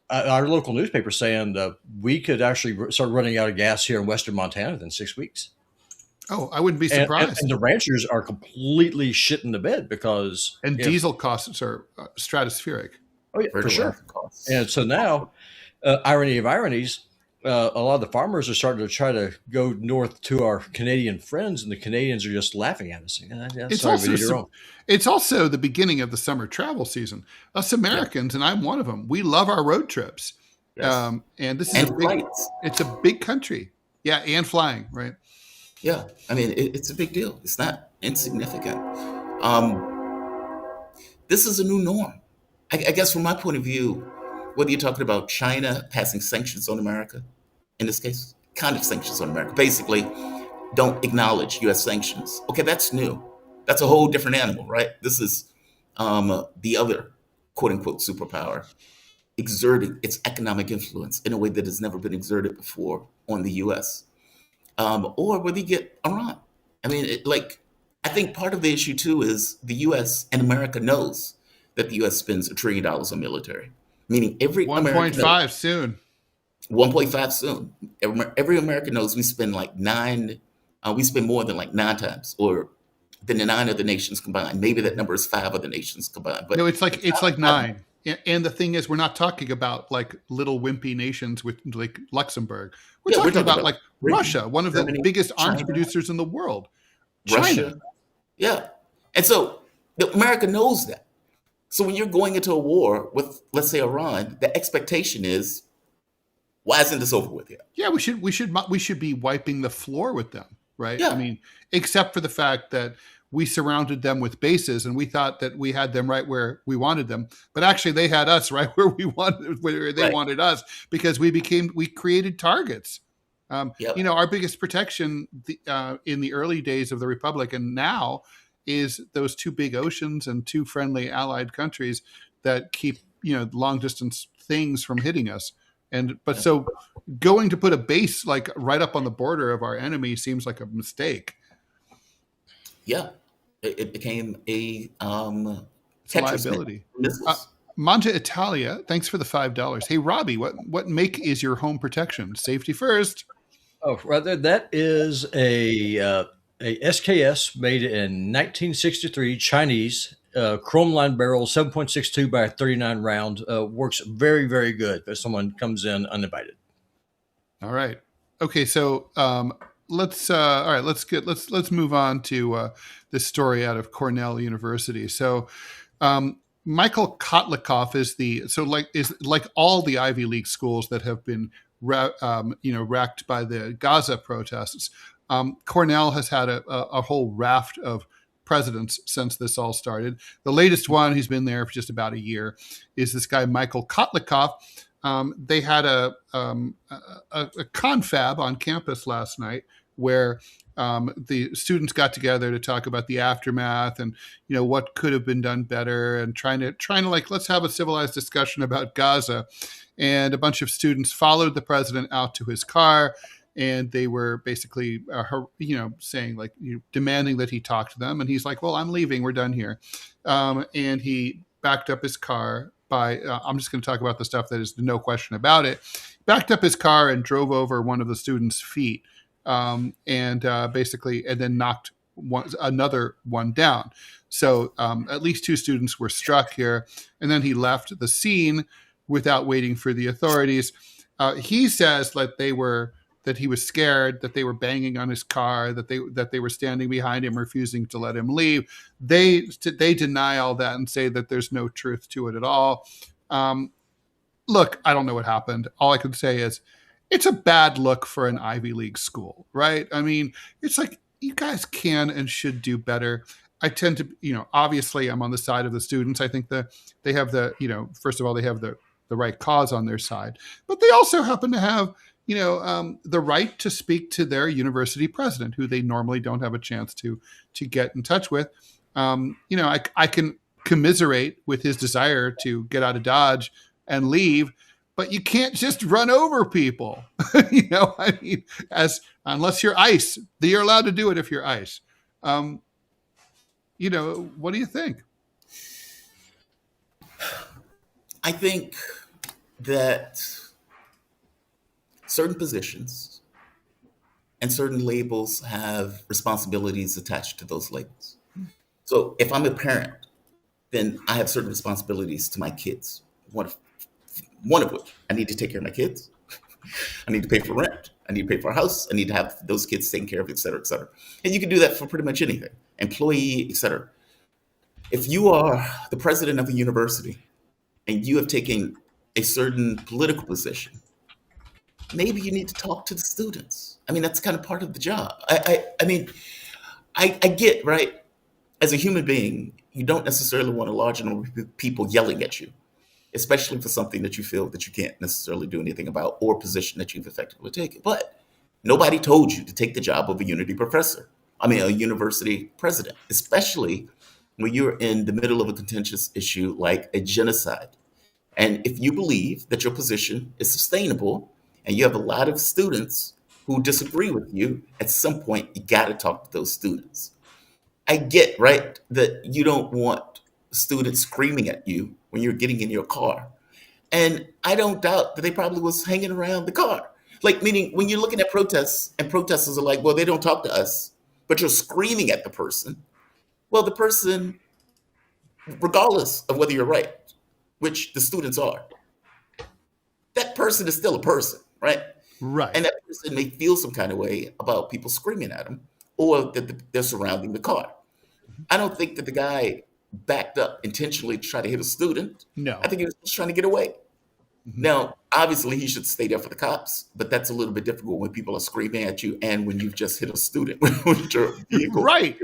S3: our local newspaper saying we could actually start running out of gas here in western Montana within 6 weeks.
S1: Oh, I wouldn't be surprised.
S3: And the ranchers are completely shitting the bed because...
S1: And diesel costs are stratospheric.
S3: Oh, yeah, for sure. And so now... irony of ironies, a lot of the farmers are starting to try to go north to our Canadian friends, and the Canadians are just laughing at us. Sorry, we need your own.
S1: It's also the beginning of the summer travel season. Us Americans, and I'm one of them, we love our road trips.
S2: Yes.
S1: And this is it's a big country. Yeah, and flying, right?
S2: Yeah, I mean, it's a big deal. It's not insignificant. This is a new norm. I guess from my point of view, whether you're talking about China passing sanctions on America, in this case, kind of sanctions on America, basically don't acknowledge U.S. sanctions. Okay, that's new. That's a whole different animal, right? This is the other quote-unquote superpower exerting its economic influence in a way that has never been exerted before on the U.S. Or whether you get Iran. I mean, I think part of the issue too is the U.S. and America knows that the U.S. spends $1 trillion on military, meaning every
S1: 1.5 soon.
S2: 1.5 soon. Every American knows we spend we spend more than 9 times, or than the 9 other nations combined. Maybe that number is 5 other nations combined. But
S1: no, it's like 9. And the thing is, we're not talking about like little wimpy nations with like Luxembourg. We're talking about like Russia, one of the biggest arms producers in the world.
S2: Russia. Yeah. And so America knows that. So when you're going into a war with, let's say, Iran, the expectation is, why isn't this over with yet?
S1: Yeah, we should be wiping the floor with them, right?
S2: Yeah.
S1: I mean, except for the fact that we surrounded them with bases and we thought that we had them right where we wanted them, but actually they had us right where they wanted us, because we created targets. Our biggest protection in the early days of the Republic and now is those 2 big oceans and 2 friendly allied countries that keep, long distance things from hitting us. So going to put a base like right up on the border of our enemy seems like a mistake.
S2: Yeah, it became a
S1: liability. Manja Italia, thanks for the $5. Hey, Robbie, what make is your home protection? Safety first.
S3: Oh, rather, that is a SKS made in 1963, Chinese, chrome lined barrel, 7.62 by 39 round. Works very, very good if someone comes in uninvited. All
S1: right. Okay, so let's move on to this story out of Cornell University. So Michael Kotlikoff is like all the Ivy League schools that have been wrecked by the Gaza protests. Cornell has had a whole raft of presidents since this all started. The latest one, he's been there for just about a year, is this guy Michael Kotlikoff. They had a confab on campus last night where the students got together to talk about the aftermath and what could have been done better, and trying to like, let's have a civilized discussion about Gaza. And a bunch of students followed the president out to his car, and they were basically saying like, demanding that he talk to them. And he's like, well, I'm leaving, we're done here. And he backed up his car by I'm just going to talk about the stuff that is no question about it. Backed up his car and drove over one of the students' feet, and then knocked another one down. So at least 2 students were struck here. And then he left the scene without waiting for the authorities. He says that he was scared, that they were banging on his car, that they were standing behind him, refusing to let him leave. They deny all that and say that there's no truth to it at all. Look, I don't know what happened. All I can say is it's a bad look for an Ivy League school, right? I mean, it's like, you guys can and should do better. I tend to, obviously I'm on the side of the students. I think that they have first of all, they have the right cause on their side, but they also happen to have, the right to speak to their university president, who they normally don't have a chance to get in touch with. I can commiserate with his desire to get out of Dodge and leave, but you can't just run over people. Unless you're ICE, you're allowed to do it if you're ICE. What do you think?
S2: I think that certain positions and certain labels have responsibilities attached to those labels. So if I'm a parent, then I have certain responsibilities to my kids. One of which, I need to take care of my kids. I need to pay for rent. I need to pay for a house. I need to have those kids taken care of, et cetera, et cetera. And you can do that for pretty much anything, employee, et cetera. If you are the president of a university and you have taken a certain political position, maybe you need to talk to the students. I mean, that's kind of part of the job. I get, right? As a human being, you don't necessarily want a large number of people yelling at you, especially for something that you feel that you can't necessarily do anything about or position that you've effectively taken. But nobody told you to take the job of a a university president, especially when you're in the middle of a contentious issue like a genocide. And if you believe that your position is sustainable and you have a lot of students who disagree with you, at some point, you got to talk to those students. I get, right, that you don't want students screaming at you when you're getting in your car. And I don't doubt that they probably was hanging around the car. Like, meaning when you're looking at protests and protesters are like, well, they don't talk to us, but you're screaming at the person. Well, the person, regardless of whether you're right, which the students are, that person is still a person, right?
S1: Right.
S2: And that person may feel some kind of way about people screaming at them or that they're surrounding the car. I don't think that the guy backed up intentionally to try to hit a student.
S1: No.
S2: I think he was just trying to get away. Mm-hmm. Now, obviously, he should stay there for the cops, but that's a little bit difficult when people are screaming at you and when you've just hit a student with your vehicle.
S1: Right.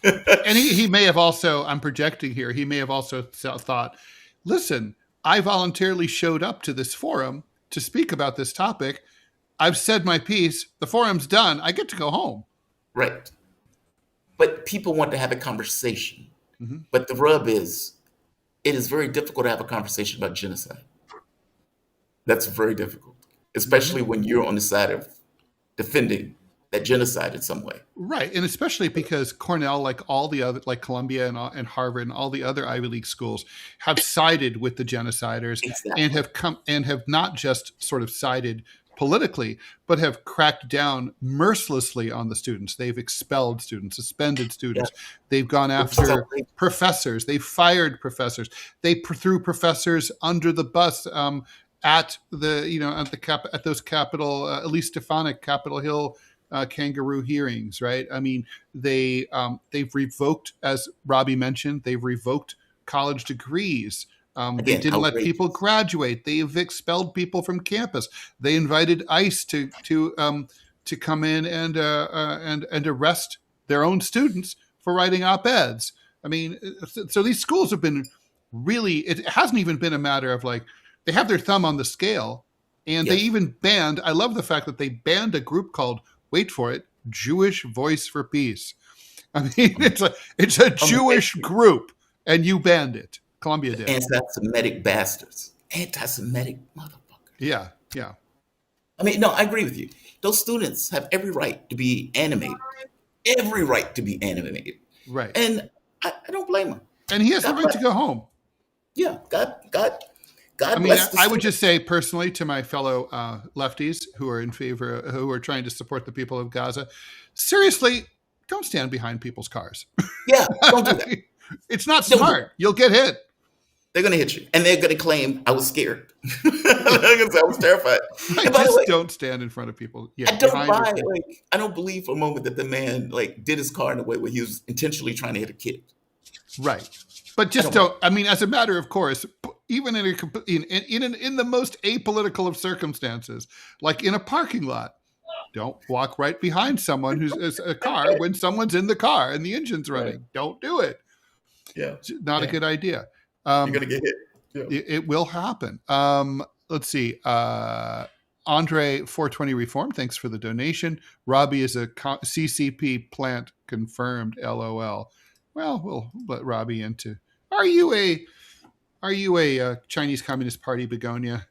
S1: And he may have also, I'm projecting here, he may have also thought, listen, I voluntarily showed up to this forum to speak about this topic. I've said my piece. The forum's done. I get to go home.
S2: Right. But people want to have a conversation.
S1: Mm-hmm.
S2: But the rub is, it is very difficult to have a conversation about genocide. That's very difficult, especially when you're on the side of defending that genocide in some way.
S1: Right. And especially because Cornell, like all the other, like Columbia and Harvard and all the other Ivy League schools, have sided with the genociders. Exactly. and have not just sort of sided politically, but have cracked down mercilessly on the students. They've expelled students, suspended students. Yeah. They've gone after professors. They've fired professors. They threw professors under the bus at those Capitol, Elise Stefanik, Capitol Hill kangaroo hearings, right? I mean, they've revoked, as Robbie mentioned, they've revoked college degrees. They didn't let people graduate. They've expelled people from campus. They invited ICE to come in and arrest their own students for writing op-eds. I mean, so these schools have been really. It hasn't even been a matter of like they have their thumb on the scale, and they even banned. I love the fact that they banned a group called, wait for it, Jewish Voice for Peace. I mean, it's a Jewish group, and you banned it. Columbia did.
S2: Anti-Semitic bastards. Anti-Semitic motherfuckers.
S1: Yeah, yeah.
S2: I mean, no, I agree with you. Those students have every right to be animated. Every right to be animated.
S1: Right.
S2: And I don't blame them.
S1: And he has the right to go home.
S2: Yeah, God
S1: I mean, I would just say personally to my fellow lefties who are in favor, who are trying to support the people of Gaza, seriously, don't stand behind people's cars.
S2: Yeah, don't do that.
S1: It's not smart. You'll get hit.
S2: They're going to hit you. And they're going to claim, I was scared. I was terrified.
S1: Right, and by the way, don't stand in front of people. Yeah,
S2: I don't believe for a moment that the man did his car in a way where he was intentionally trying to hit a kid.
S1: Right. But just don't. I mean, as a matter of course, even in the most apolitical of circumstances, like in a parking lot, don't walk right behind someone who's a car when someone's in the car and the engine's running. Right. Don't do it.
S2: Yeah.
S1: It's not a good idea.
S2: You're going to get hit. Yeah.
S1: It will happen. Let's see. Andre 420 Reform, thanks for the donation. Robbie is a CCP plant confirmed. LOL. Well, we'll let Robbie into. Are you a Chinese Communist Party begonia?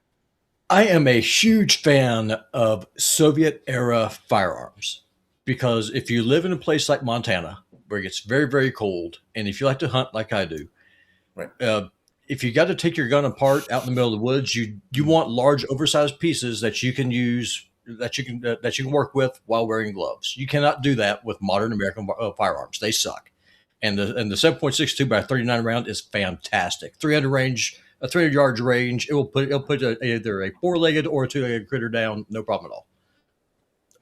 S3: I am a huge fan of Soviet era firearms because if you live in a place like Montana where it gets very, very cold, and if you like to hunt like I do,
S2: right.
S3: If you got to take your gun apart out in the middle of the woods, you want large, oversized pieces that you can use, that you can work with while wearing gloves. You cannot do that with modern American firearms. They suck. And the 7.62 by 39 round is fantastic. 300 range a 300 yards range, it'll put either a 4-legged or a 2-legged critter down, no problem at all.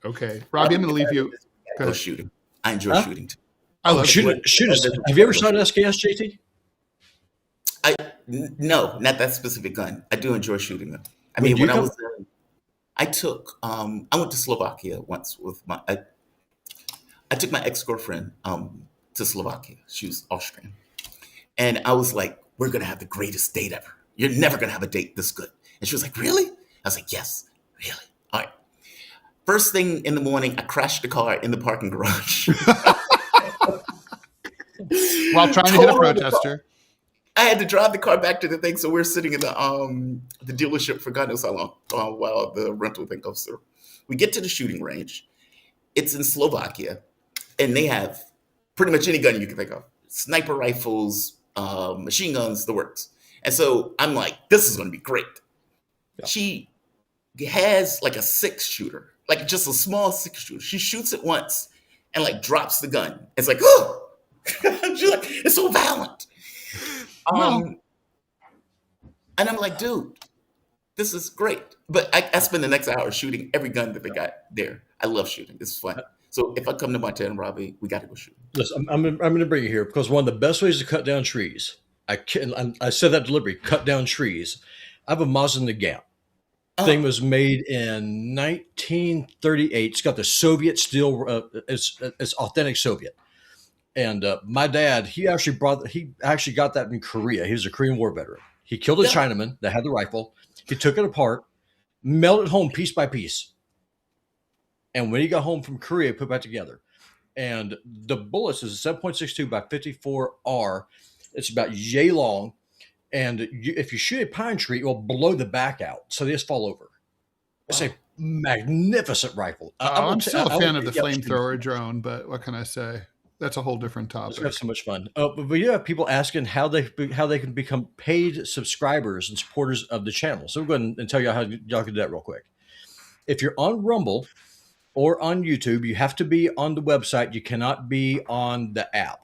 S1: Okay, Robbie, I'm going to leave you.
S2: Go shooting. I enjoy shooting too.
S1: I love
S3: shoot. Have you ever shot an SKS, JT?
S2: No, not that specific gun. I do enjoy shooting them. I mean, when I was there, I went to Slovakia once with I took my ex-girlfriend to Slovakia. She was Austrian. And I was like, we're going to have the greatest date ever. You're never going to have a date this good. And she was like, really? I was like, yes, really. All right. First thing in the morning, I crashed the car in the parking garage.
S1: While trying to hit a protester.
S2: I had to drive the car back to the thing. So we're sitting in the dealership for God knows how long while the rental thing goes through. We get to the shooting range. It's in Slovakia. And they have pretty much any gun you can think of. Sniper rifles, machine guns, the works. And so I'm like, this is going to be great. Yeah. She has like a 6-shooter, like just a small 6-shooter. She shoots it once and like drops the gun. It's like, oh, she's like, it's so violent. And I'm like, dude, this is great. But I spend the next hour shooting every gun that they got there. I love shooting. It's fun. So if I come to Montana, Robbie, we got to go shoot.
S3: Listen, I'm going to bring you here because one of the best ways to cut down trees, I said that deliberately, cut down trees. I have a Mazda Nagant. Thing was made in 1938. It's got the Soviet steel. It's authentic Soviet. And my dad, he actually got that in Korea. He was a Korean War veteran. He killed a Chinaman that had the rifle. He took it apart, melted it home piece by piece. And when he got home from Korea, he put it back together. And the bullets is a 7.62 by 54R. It's about yay long. And if you shoot a pine tree, it will blow the back out. So they just fall over. It's a magnificent rifle.
S1: I'm still a fan of the flamethrower drone, but what can I say? That's a whole different topic.
S3: That's so much fun. But we do have people asking how they can become paid subscribers and supporters of the channel. So we'll go ahead and tell you how y'all can do that real quick. If you're on Rumble or on YouTube, you have to be on the website. You cannot be on the app.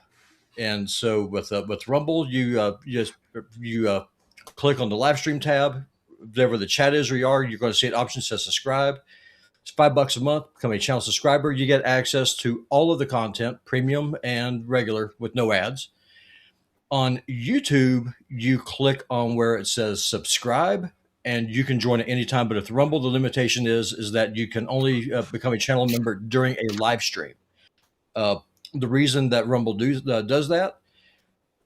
S3: And so with Rumble, you click on the live stream tab. Whatever the chat is or you are, you're going to see an option that says subscribe. It's $5 a month. Become a channel subscriber. You get access to all of the content, premium and regular, with no ads. On YouTube, you click on where it says subscribe, and you can join at any time. But with Rumble, the limitation is that you can only become a channel member during a live stream. The reason that Rumble does that,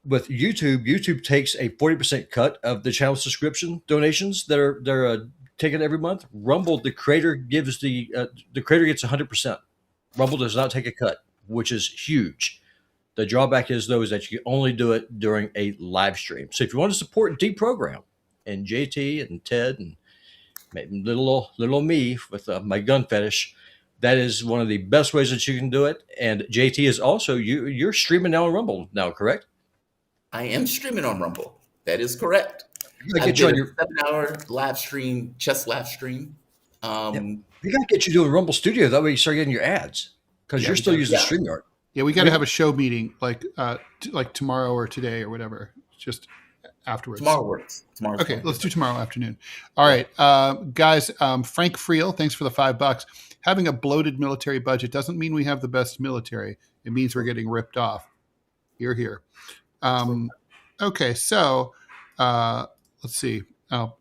S3: with YouTube takes a 40% cut of the channel subscription donations that are taken every month. Rumble, the creator gets 100%. Rumble does not take a cut, which is huge. The drawback is that you can only do it during a live stream. So if you want to support DeProgram and JT and Ted and maybe little me with my gun fetish, that is one of the best ways that you can do it. And JT is also, you're streaming now on Rumble now, correct?
S2: I am streaming on Rumble. That is correct. I did a 7-hour live stream, chess live stream.
S3: We got to get you doing Rumble Studio. That way you start getting your ads because you're still using StreamYard.
S1: Yeah, we got to have a show meeting like tomorrow or today or whatever. Just afterwards.
S2: Tomorrow works.
S1: Okay, let's do tomorrow afternoon. All right, guys. Frank Friel, thanks for the $5. Having a bloated military budget doesn't mean we have the best military. It means we're getting ripped off. Hear, hear. Okay, so let's see. I'll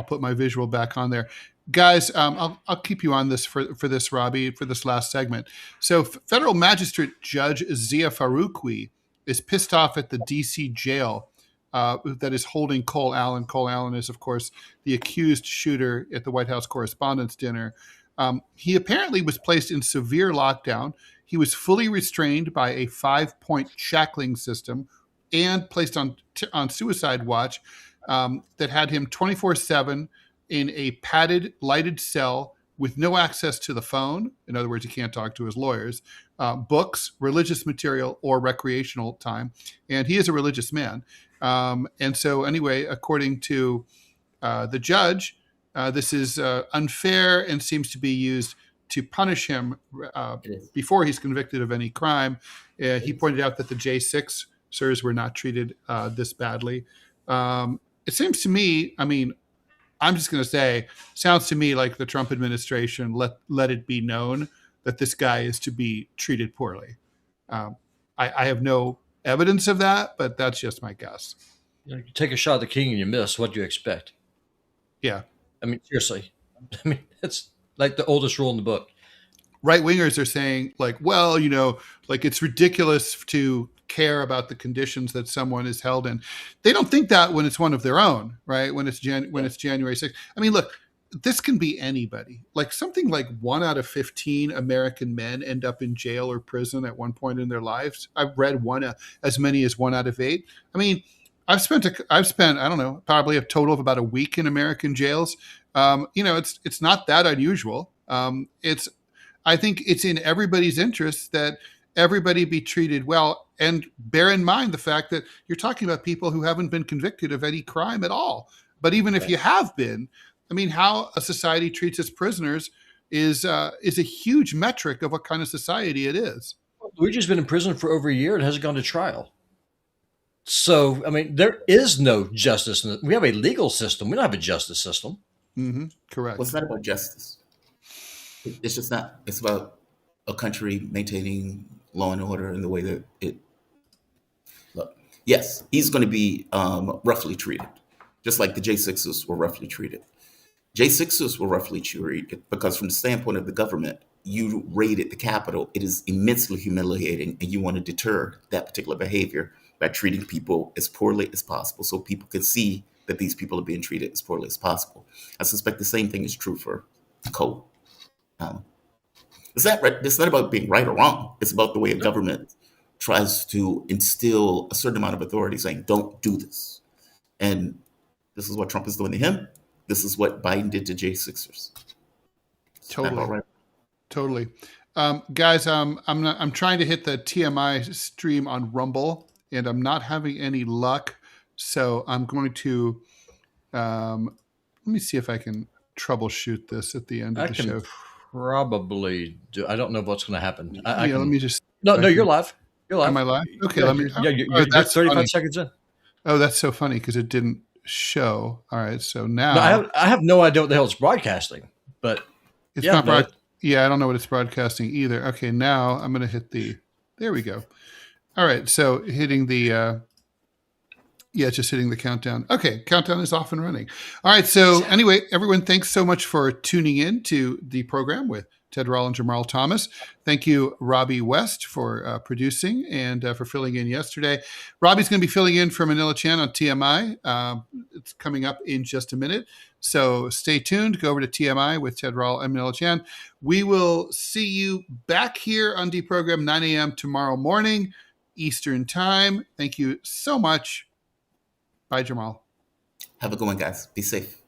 S1: put my visual back on there. Guys, I'll keep you on this for this, Robbie, for this last segment. So federal magistrate judge Zia Faruqui is pissed off at the D.C. jail that is holding Cole Allen. Cole Allen is, of course, the accused shooter at the White House Correspondents' Dinner. He apparently was placed in severe lockdown. He was fully restrained by a 5-point shackling system and placed on suicide watch that had him 24/7 in a padded, lighted cell with no access to the phone. In other words, he can't talk to his lawyers, books, religious material, or recreational time. And he is a religious man. And so anyway, according to the judge, this is unfair and seems to be used to punish him before he's convicted of any crime. He pointed out that the J6 were not treated this badly. it seems to me, I mean, I'm just going to say, sounds to me like the Trump administration let it be known that this guy is to be treated poorly. I have no evidence of that, but that's just my guess.
S3: You take a shot at the king and you miss. What do you expect?
S1: Yeah.
S3: I mean, seriously. I mean, it's like the oldest rule in the book.
S1: Right wingers are saying, like, well, like it's ridiculous to care about the conditions that someone is held in. They don't think that when it's one of their own, right? When it's January 6th. I mean, look, this can be anybody. Like something like 1 out of 15 American men end up in jail or prison at one point in their lives. I've read as many as 1 out of 8. I mean, I've spent I don't know, probably a total of about a week in American jails. It's not that unusual. I think it's in everybody's interest that everybody be treated well, and bear in mind the fact that you're talking about people who haven't been convicted of any crime at all. But even if you have been, I mean, how a society treats its prisoners is a huge metric of what kind of society it is.
S3: Luigi's been in prison for over a year and hasn't gone to trial. So, I mean, there is no justice. We have a legal system. We don't have a justice system.
S1: Mm-hmm. Correct.
S2: Well, it's not about justice. It's just not. It's about a country maintaining law and order in the way that it. Look, yes, he's going to be roughly treated, just like the J6s were roughly treated. J6s were roughly treated because, from the standpoint of the government, you raided the Capitol. It is immensely humiliating, and you want to deter that particular behavior by treating people as poorly as possible, so people can see that these people are being treated as poorly as possible. I suspect the same thing is true for code. It's not about being right or wrong. It's about the way a government tries to instill a certain amount of authority, saying, don't do this. And this is what Trump is doing to him. This is what Biden did to J6ers.
S1: Totally.
S2: Right?
S1: Totally. Guys, I'm trying to hit the TMI stream on Rumble, and I'm not having any luck. So I'm going to, let me see if I can troubleshoot this at the end of the show.
S3: Probably do. I don't know what's going to happen.
S1: Let me just.
S3: No, you're live. You're live.
S1: Am I live? Okay,
S3: yeah,
S1: let me.
S3: You're 35 funny. Seconds in.
S1: Oh, that's so funny because it didn't show. All right, so now
S3: no, I have no idea what the hell it's broadcasting, but
S1: it's not broad. Yeah, I don't know what it's broadcasting either. Okay, now I'm going to hit the. There we go. All right, so hitting the. Just hitting the countdown. Okay, countdown is off and running. All right, so anyway, everyone, thanks so much for tuning in to the program with Ted Rall and Jamarl Thomas. Thank you, Robbie West, for producing and for filling in yesterday. Robbie's going to be filling in for Manila Chan on TMI. It's coming up in just a minute, so stay tuned. Go over to TMI with Ted Rall and Manila Chan. We will see you back here on DeProgram 9 a.m. tomorrow morning, Eastern Time. Thank you so much. Bye, Jamarl.
S2: Have a good one, guys. Be safe.